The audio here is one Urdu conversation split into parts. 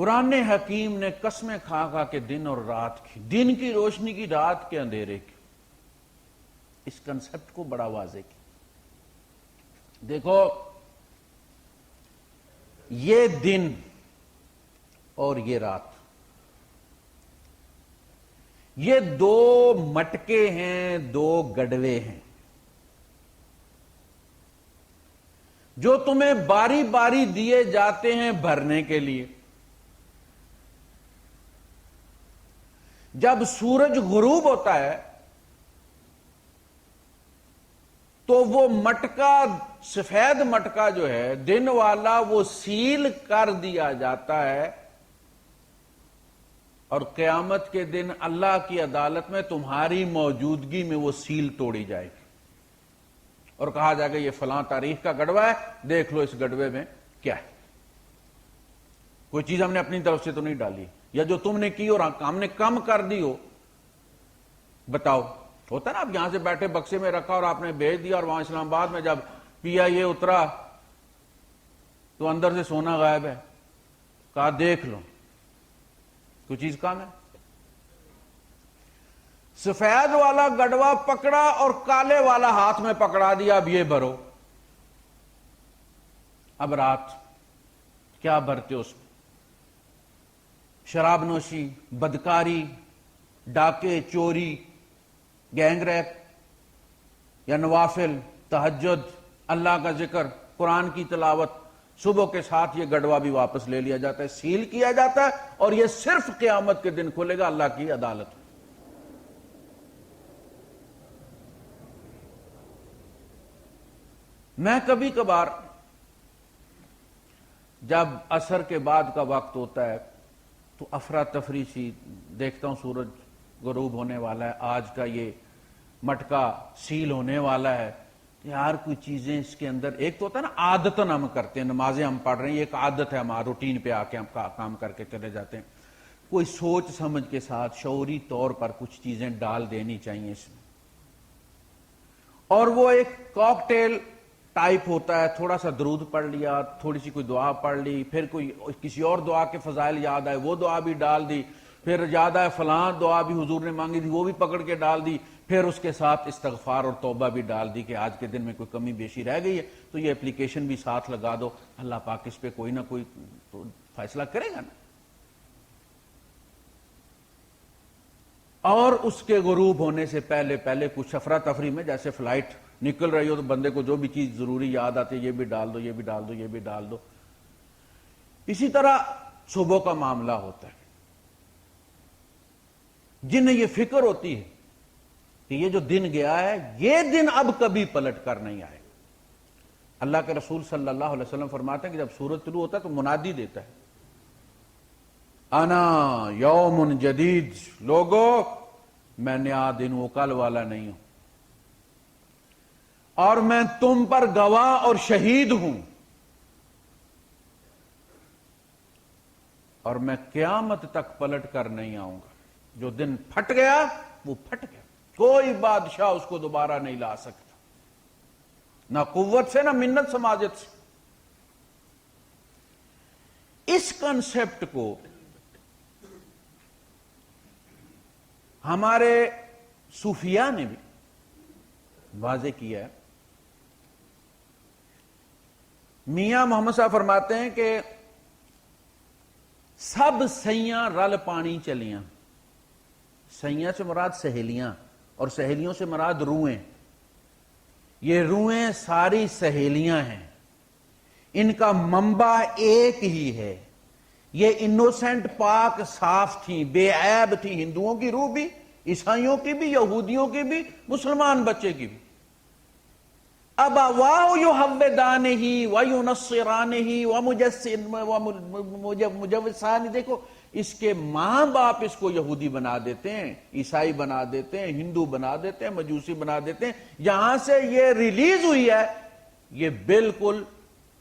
قرآن حکیم نے قسمیں کھا کھا کے دن اور رات کی، دن کی روشنی کی، رات کے اندھیرے کی، اس کنسپٹ کو بڑا واضح کی۔ دیکھو یہ دن اور یہ رات، یہ دو مٹکے ہیں، دو گڑوے ہیں جو تمہیں باری باری دیے جاتے ہیں بھرنے کے لیے۔ جب سورج غروب ہوتا ہے تو وہ مٹکا، سفید مٹکا جو ہے دن والا، وہ سیل کر دیا جاتا ہے، اور قیامت کے دن اللہ کی عدالت میں تمہاری موجودگی میں وہ سیل توڑی جائے گی اور کہا جائے گا یہ فلاں تاریخ کا گڑوا ہے، دیکھ لو اس گڑوے میں کیا ہے۔ کوئی چیز ہم نے اپنی طرف سے تو نہیں ڈالی، یا جو تم نے کی اور ہم نے کم کر دی ہو، بتاؤ۔ ہوتا نا، آپ یہاں سے بیٹھے بکسے میں رکھا اور آپ نے بھیج دیا، اور وہاں اسلام آباد میں جب PIA اترا تو اندر سے سونا غائب ہے، کہا دیکھ لو، کوئی چیز کام ہے۔ سفید والا گڑوا پکڑا اور کالے والا ہاتھ میں پکڑا دیا، اب یہ بھرو۔ اب رات کیا بھرتے اس میں؟ شراب نوشی، بدکاری، ڈاکے، چوری، گینگ ریپ، یا نوافل، تہجد، اللہ کا ذکر، قرآن کی تلاوت۔ صبح کے ساتھ یہ گڑوا بھی واپس لے لیا جاتا ہے، سیل کیا جاتا ہے، اور یہ صرف قیامت کے دن کھلے گا اللہ کی عدالت۔ میں کبھی کبھار جب عصر کے بعد کا وقت ہوتا ہے تو افراتفری سی دیکھتا ہوں، سورج غروب ہونے والا ہے، آج کا یہ مٹکا سیل ہونے والا ہے، یار کوئی چیزیں اس کے اندر، ایک تو ہوتا ہے نا عادتاً ہم کرتے ہیں، نمازیں ہم پڑھ رہے ہیں، یہ ایک عادت ہے ہمارا، روٹین پہ آ کے ہم کام کر کے چلے جاتے ہیں۔ کوئی سوچ سمجھ کے ساتھ شعوری طور پر کچھ چیزیں ڈال دینی چاہیے اس میں، اور وہ ایک کاکٹیل ٹائپ ہوتا ہے، تھوڑا سا درود پڑھ لیا، تھوڑی سی کوئی دعا پڑھ لی، پھر کوئی کسی اور دعا کے فضائل یاد آئے وہ دعا بھی ڈال دی، پھر یاد آئے فلاں دعا بھی حضور نے مانگی تھی وہ بھی پکڑ کے ڈال دی، پھر اس کے ساتھ استغفار اور توبہ بھی ڈال دی کہ آج کے دن میں کوئی کمی بیشی رہ گئی ہے تو یہ اپلیکیشن بھی ساتھ لگا دو، اللہ پاک اس پہ کوئی نہ کوئی تو فیصلہ کرے گا نا۔ اور اس کے غروب ہونے سے پہلے کچھ افراتفری میں، جیسے فلائٹ نکل رہی ہو تو بندے کو جو بھی چیز ضروری یاد آتی ہے، یہ بھی ڈال دو، یہ بھی ڈال دو، یہ بھی ڈال دو۔ اسی طرح صبح کا معاملہ ہوتا ہے، جنہیں یہ فکر ہوتی ہے کہ یہ جو دن گیا ہے یہ دن اب کبھی پلٹ کر نہیں آئے۔ اللہ کے رسول صلی اللہ علیہ وسلم فرماتے ہیں کہ جب سورج طلوع ہوتا ہے تو منادی دیتا ہے، انا یوم جدید، لوگو میں نیا دن ہوں، کل والا نہیں ہوں، اور میں تم پر گواہ اور شہید ہوں، اور میں قیامت تک پلٹ کر نہیں آؤں گا۔ جو دن پھٹ گیا وہ پھٹ گیا، کوئی بادشاہ اس کو دوبارہ نہیں لا سکتا، نہ قوت سے نہ منت سماجت سے۔ اس کنسپٹ کو ہمارے صوفیاء نے بھی واضح کیا ہے۔ میاں محمد صاحب فرماتے ہیں کہ سب سیاں رل پانی چلیاں، سیاں سے مراد سہیلیاں، اور سہیلیوں سے مراد روئیں، یہ روئیں ساری سہیلیاں ہیں، ان کا منبع ایک ہی ہے، یہ انوسینٹ پاک صاف تھیں، بے عیب تھیں، ہندوؤں کی روح بھی، عیسائیوں کی بھی، یہودیوں کی بھی، مسلمان بچے کی بھی۔ ابواہ یحودانہ وینصرانہ ومجوسانہ، دیکھو اس کے ماں باپ اس کو یہودی بنا دیتے ہیں، عیسائی بنا دیتے ہیں، ہندو بنا دیتے ہیں، مجوسی بنا دیتے ہیں۔ یہاں سے یہ ریلیز ہوئی ہے، یہ بالکل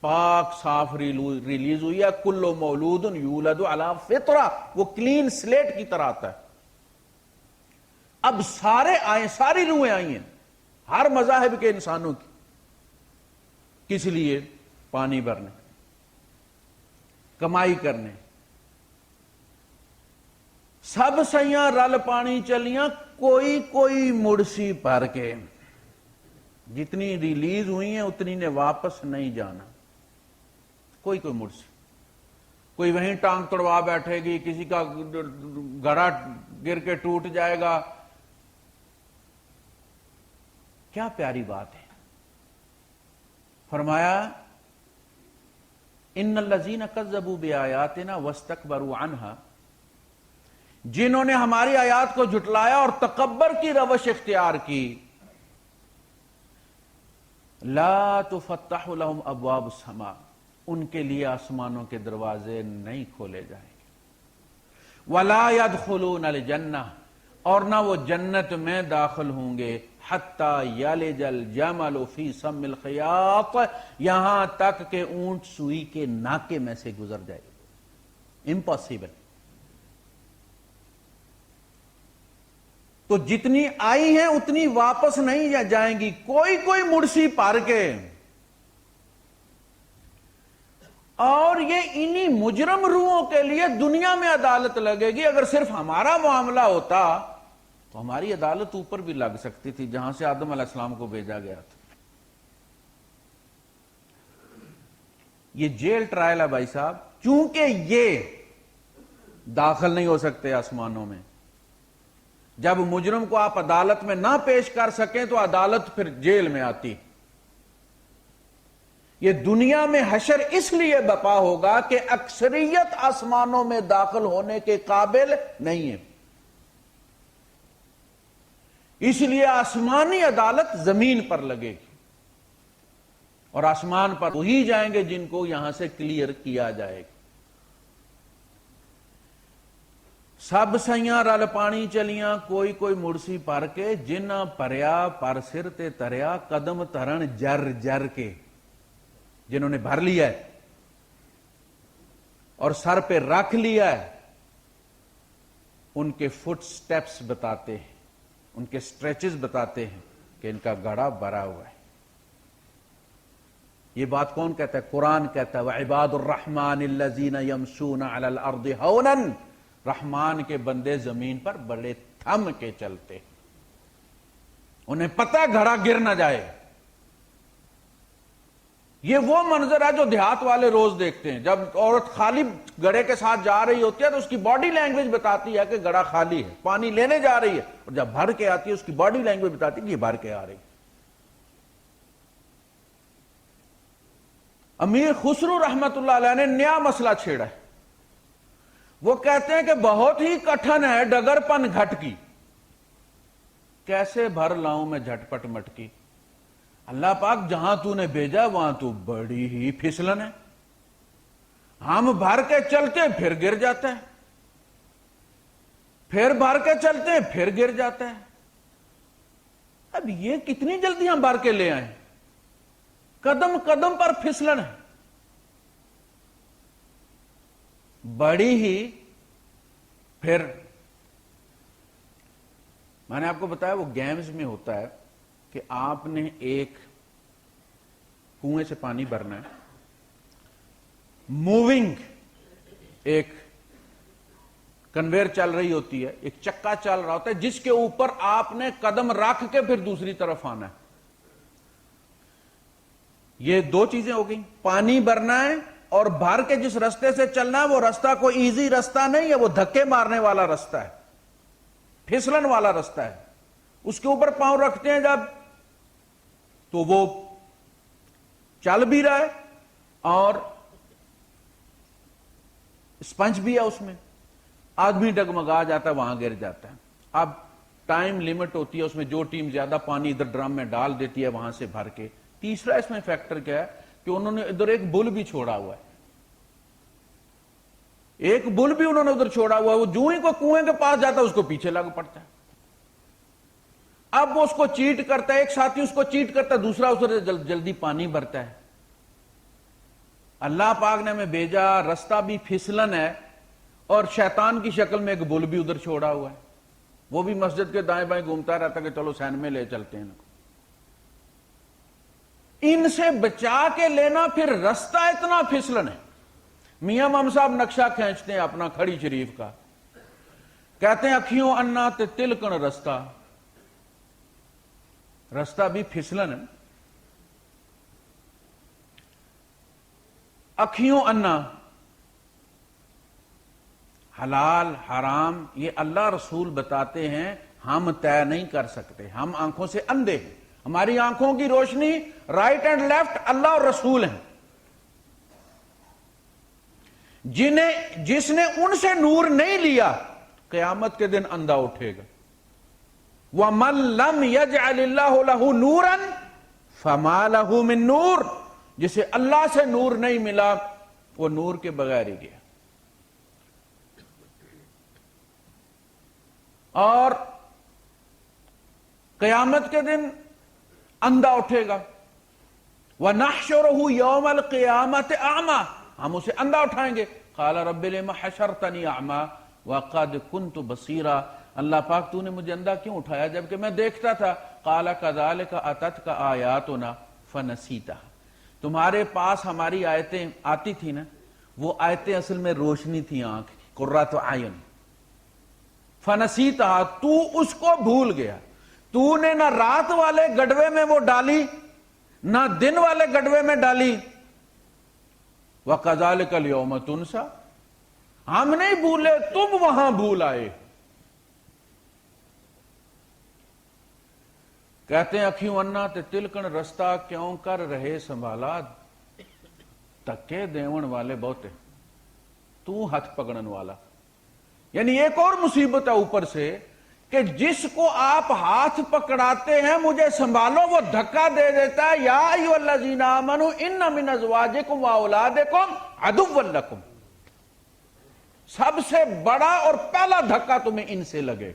پاک صاف ریلیز ہوئی ہے، کل مولود یولد علی فطرہ، وہ کلین سلیٹ کی طرح آتا ہے۔ اب سارے آئے، ساری روحیں آئی ہیں ہر مذاہب کے انسانوں کی، کس لیے؟ پانی بھرنے، کمائی کرنے، سب سیاں رل پانی چلیاں کوئی کوئی مڑسی پر کے، جتنی ریلیز ہوئی ہیں اتنی نے واپس نہیں جانا، کوئی کوئی مڑسی، کوئی وہیں ٹانگ توڑوا بیٹھے گی، کسی کا گڑا گر کے ٹوٹ جائے گا۔ کیا پیاری بات ہے۔ فرمایا ان الذین کذبوا بآیاتنا واستکبروا عنہا، جنہوں نے ہماری آیات کو جھٹلایا اور تکبر کی روش اختیار کی، لا تفتح لهم ابواب السماء، ان کے لیے آسمانوں کے دروازے نہیں کھولے جائیں گے، ولا يدخلون الجنہ، اور نہ وہ جنت میں داخل ہوں گے، حتی یلج الجمل فی سم الخیاط، یہاں تک کہ اونٹ سوئی کے ناکے میں سے گزر جائے، امپاسبل۔ تو جتنی آئی ہیں اتنی واپس نہیں جائیں گی، کوئی کوئی مڑسی پار کے۔ اور یہ انہی مجرم روحوں کے لیے دنیا میں عدالت لگے گی۔ اگر صرف ہمارا معاملہ ہوتا تو ہماری عدالت اوپر بھی لگ سکتی تھی، جہاں سے آدم علیہ السلام کو بھیجا گیا تھا۔ یہ جیل ٹرائل ہے بھائی صاحب، چونکہ یہ داخل نہیں ہو سکتے آسمانوں میں، جب مجرم کو آپ عدالت میں نہ پیش کر سکیں تو عدالت پھر جیل میں آتی۔ یہ دنیا میں حشر اس لیے بپا ہوگا کہ اکثریت آسمانوں میں داخل ہونے کے قابل نہیں ہے، اس لیے آسمانی عدالت زمین پر لگے گی، اور آسمان پر وہی جائیں گے جن کو یہاں سے کلیئر کیا جائے گا۔ سب سیاں رل پانی چلیاں کوئی کوئی مڑسی پر کے، جنہ پریا پر سر تے تریا قدم ترن جر جر کے، جنہوں نے بھر لیا ہے اور سر پہ رکھ لیا ہے، ان کے فٹ سٹیپس بتاتے ہیں، ان کے سٹریچز بتاتے ہیں کہ ان کا گڑا بھرا ہوا ہے۔ یہ بات کون کہتا ہے؟ قرآن کہتا ہے وَعِبَادُ الرَّحْمَنِ الَّذِينَ يَمْشُونَ عَلَى الْأَرْضِ هَوْنًا، رحمان کے بندے زمین پر بڑے تھم کے چلتے، انہیں پتہ ہے گھڑا گر نہ جائے۔ یہ وہ منظر ہے جو دیہات والے روز دیکھتے ہیں، جب عورت خالی گڑے کے ساتھ جا رہی ہوتی ہے تو اس کی باڈی لینگویج بتاتی ہے کہ گڑا خالی ہے، پانی لینے جا رہی ہے، اور جب بھر کے آتی ہے اس کی باڈی لینگویج بتاتی ہے کہ یہ بھر کے آ رہی ہے۔ امیر خسرو رحمت اللہ علیہ نے نیا مسئلہ چھیڑا ہے، وہ کہتے ہیں کہ بہت ہی کٹھن ہے ڈگر پن گھٹ کی، کیسے بھر لاؤں میں جھٹ پٹ مٹکی۔ اللہ پاک جہاں تو نے بھیجا وہاں تو بڑی ہی پھسلن ہے، ہم بھر کے چلتے ہیں پھر گر جاتا ہے، پھر بھر کے چلتے ہیں پھر گر جاتا ہے۔ اب یہ کتنی جلدی ہم بھر کے لے آئیں، قدم قدم پر پھسلن ہے، بڑی ہی۔ پھر میں نے آپ کو بتایا وہ گیمز میں ہوتا ہے کہ آپ نے ایک کنویں سے پانی بھرنا ہے، موونگ ایک کنویئر چل رہی ہوتی ہے، ایک چکا چل رہا ہوتا ہے جس کے اوپر آپ نے قدم رکھ کے پھر دوسری طرف آنا ہے۔ یہ دو چیزیں ہو گئی، پانی بھرنا ہے اور بھر کے جس رستے سے چلنا ہے وہ رستہ کوئی ایزی رستہ نہیں ہے، وہ دھکے مارنے والا رستہ ہے، پھسلن والا رستہ ہے۔ اس کے اوپر پاؤں رکھتے ہیں جب تو وہ چل بھی رہا ہے اور اسپنج بھی ہے اس میں، آدمی ڈگمگا جاتا ہے، وہاں گر جاتا ہے۔ اب ٹائم لیمٹ ہوتی ہے اس میں، جو ٹیم زیادہ پانی ادھر ڈرم میں ڈال دیتی ہے وہاں سے بھر کے۔ تیسرا اس میں فیکٹر کیا ہے کہ انہوں نے ادھر ایک بل بھی چھوڑا ہوا ہے، ایک بل بھی انہوں نے ادھر چھوڑا ہوا ہے، وہ جو ہی کوئی کنویں کے پاس جاتا ہے اس کو پیچھے لگ پڑتا ہے۔ اب وہ اس کو چیٹ کرتا ہے، ایک ساتھی اس کو چیٹ کرتا ہے، دوسرا اسے جلدی پانی بھرتا ہے۔ اللہ پاک نے ہمیں بھیجا، رستہ بھی پھسلن ہے اور شیطان کی شکل میں ایک بل بھی ادھر چھوڑا ہوا ہے، وہ بھی مسجد کے دائیں بائیں گھومتا رہتا کہ چلو سین میں لے چلتے ہیں۔ ان سے بچا کے لینا، پھر رستہ اتنا پھسلن ہے۔ میاں مام صاحب نقشہ کھینچتے ہیں اپنا کھڑی شریف کا، کہتے ہیں اکھیوں انا تے تلکن رستہ، رستہ بھی پھسلن ہے۔ اکھیوں انا، حلال حرام یہ اللہ رسول بتاتے ہیں، ہم طے نہیں کر سکتے، ہم آنکھوں سے اندھے ہیں، ہماری آنکھوں کی روشنی رائٹ اینڈ لیفٹ اللہ اور رسول ہیں۔ جس نے ان سے نور نہیں لیا قیامت کے دن اندھا اٹھے گا۔ وَمَن لَّمْ يَجْعَلِ اللَّهُ لَهُ نُورًا فَمَا لَهُ مِن نُور، جسے اللہ سے نور نہیں ملا وہ نور کے بغیر ہی گیا۔ اور قیامت کے دن اندھا اٹھے گا۔ وَنَحْشُرُهُ يَوْمَ الْقِيَامَةِ أَعْمَى، ہم اسے اندھا اٹھائیں گے۔ قَالَ رَبِّ لِمَ حَشَرْتَنِي أَعْمَى وَقَدْ كُنْتُ بَصِيرًا، اللہ پاک تو نے مجھے اندھا کیوں اٹھایا جبکہ میں دیکھتا تھا۔ قَالَ كَذَلِكَ أَتَتْكَ آيَاتُنَا فَنَسِيتَهَا، تمہارے پاس ہماری آیتیں آتی تھی نا، وہ آیتیں اصل میں روشنی تھی آنکھ کی، قُرَّةُ اعین۔ فَنَسِيتَهَا، تو اس کو بھول گیا، تو نے نہ رات والے گڑوے میں وہ ڈالی نہ دن والے گڑوے میں ڈالی۔ وَكَذَلِكَ الْيَوْمَ تُنْسَى، ہم نہیں بھولے تم وہاں بھول آئے۔ کہتے ہیں اکھیوں انا تے تلکن رستہ کیوں کر رہے سنبھالا، تکے دیون والے بہتے تو ہاتھ پکڑن والا۔ یعنی ایک اور مصیبت ہے اوپر سے کہ جس کو آپ ہاتھ پکڑاتے ہیں مجھے سنبھالو، وہ دھکا دے دیتا ہے۔ یا ایھا الذین آمنوا ان من ازواجکم واولادکم عدوا لکم، سب سے بڑا اور پہلا دھکا تمہیں ان سے لگے۔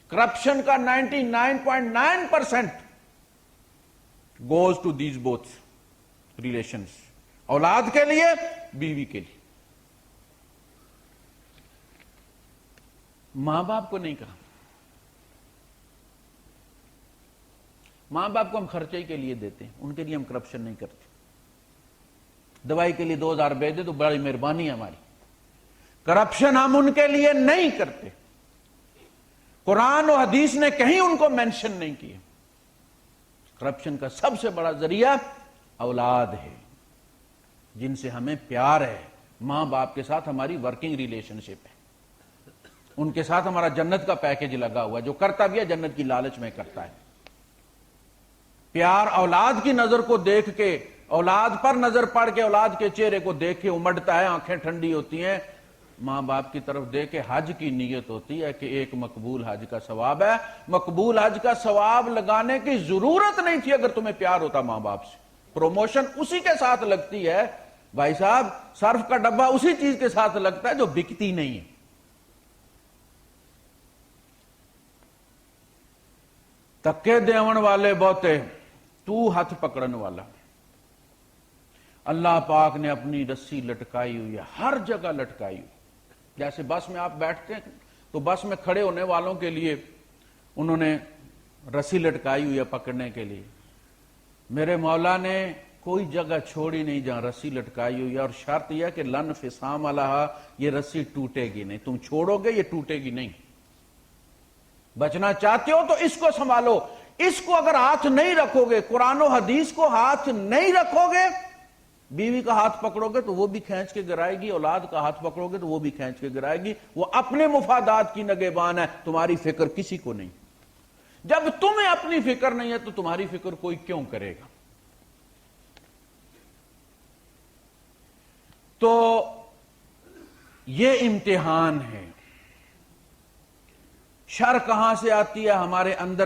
کرپشن کا 99.9% goes to these both relations، اولاد کے لیے، بیوی کے لیے۔ ماں باپ کو نہیں کہا، ماں باپ کو ہم خرچے کے لیے دیتے ہیں، ان کے لیے ہم کرپشن نہیں کرتے۔ دوائی کے لیے 2000 بھیج دے تو بڑی مہربانی ہے ہماری، کرپشن ہم ان کے لیے نہیں کرتے۔ قرآن و حدیث نے کہیں ان کو مینشن نہیں کیا۔ کرپشن کا سب سے بڑا ذریعہ اولاد ہے، جن سے ہمیں پیار ہے۔ ماں باپ کے ساتھ ہماری ورکنگ ریلیشن شپ ہے، ان کے ساتھ ہمارا جنت کا پیکج لگا ہوا ہے، جو کرتا بھی ہے جنت کی لالچ میں کرتا ہے۔ پیار اولاد کی نظر کو دیکھ کے، اولاد پر نظر پڑ کے، اولاد کے چہرے کو دیکھ کے امڑتا ہے، آنکھیں ٹھنڈی ہوتی ہیں۔ ماں باپ کی طرف دیکھ کے حج کی نیت ہوتی ہے کہ ایک مقبول حج کا ثواب ہے۔ مقبول حج کا ثواب لگانے کی ضرورت نہیں تھی اگر تمہیں پیار ہوتا ماں باپ سے۔ پروموشن اسی کے ساتھ لگتی ہے بھائی صاحب، صرف کا ڈبہ اسی چیز کے ساتھ لگتا ہے جو بکتی نہیں ہے۔ تکے دیون والے بہتے، تو ہاتھ پکڑن والا۔ اللہ پاک نے اپنی رسی لٹکائی ہوئی ہے، ہر جگہ لٹکائی ہوئی۔ جیسے بس میں آپ بیٹھتے ہیں تو بس میں کھڑے ہونے والوں کے لیے انہوں نے رسی لٹکائی ہوئی ہے پکڑنے کے لیے۔ میرے مولا نے کوئی جگہ چھوڑی نہیں جہاں رسی لٹکائی ہوئی ہے، اور شرط یہ ہے کہ لن فسام علیہا، یہ رسی ٹوٹے گی نہیں، تم چھوڑو گے یہ ٹوٹے گی نہیں۔ بچنا چاہتے ہو تو اس کو سنبھالو، اس کو اگر ہاتھ نہیں رکھو گے، قرآن و حدیث کو ہاتھ نہیں رکھو گے، بیوی کا ہاتھ پکڑو گے تو وہ بھی کھینچ کے گرائے گی، اولاد کا ہاتھ پکڑو گے تو وہ بھی کھینچ کے گرائے گی۔ وہ اپنے مفادات کی نگہبان ہے، تمہاری فکر کسی کو نہیں۔ جب تمہیں اپنی فکر نہیں ہے تو تمہاری فکر کوئی کیوں کرے گا؟ تو یہ امتحان ہے۔ شر کہاں سے آتی ہے؟ ہمارے اندر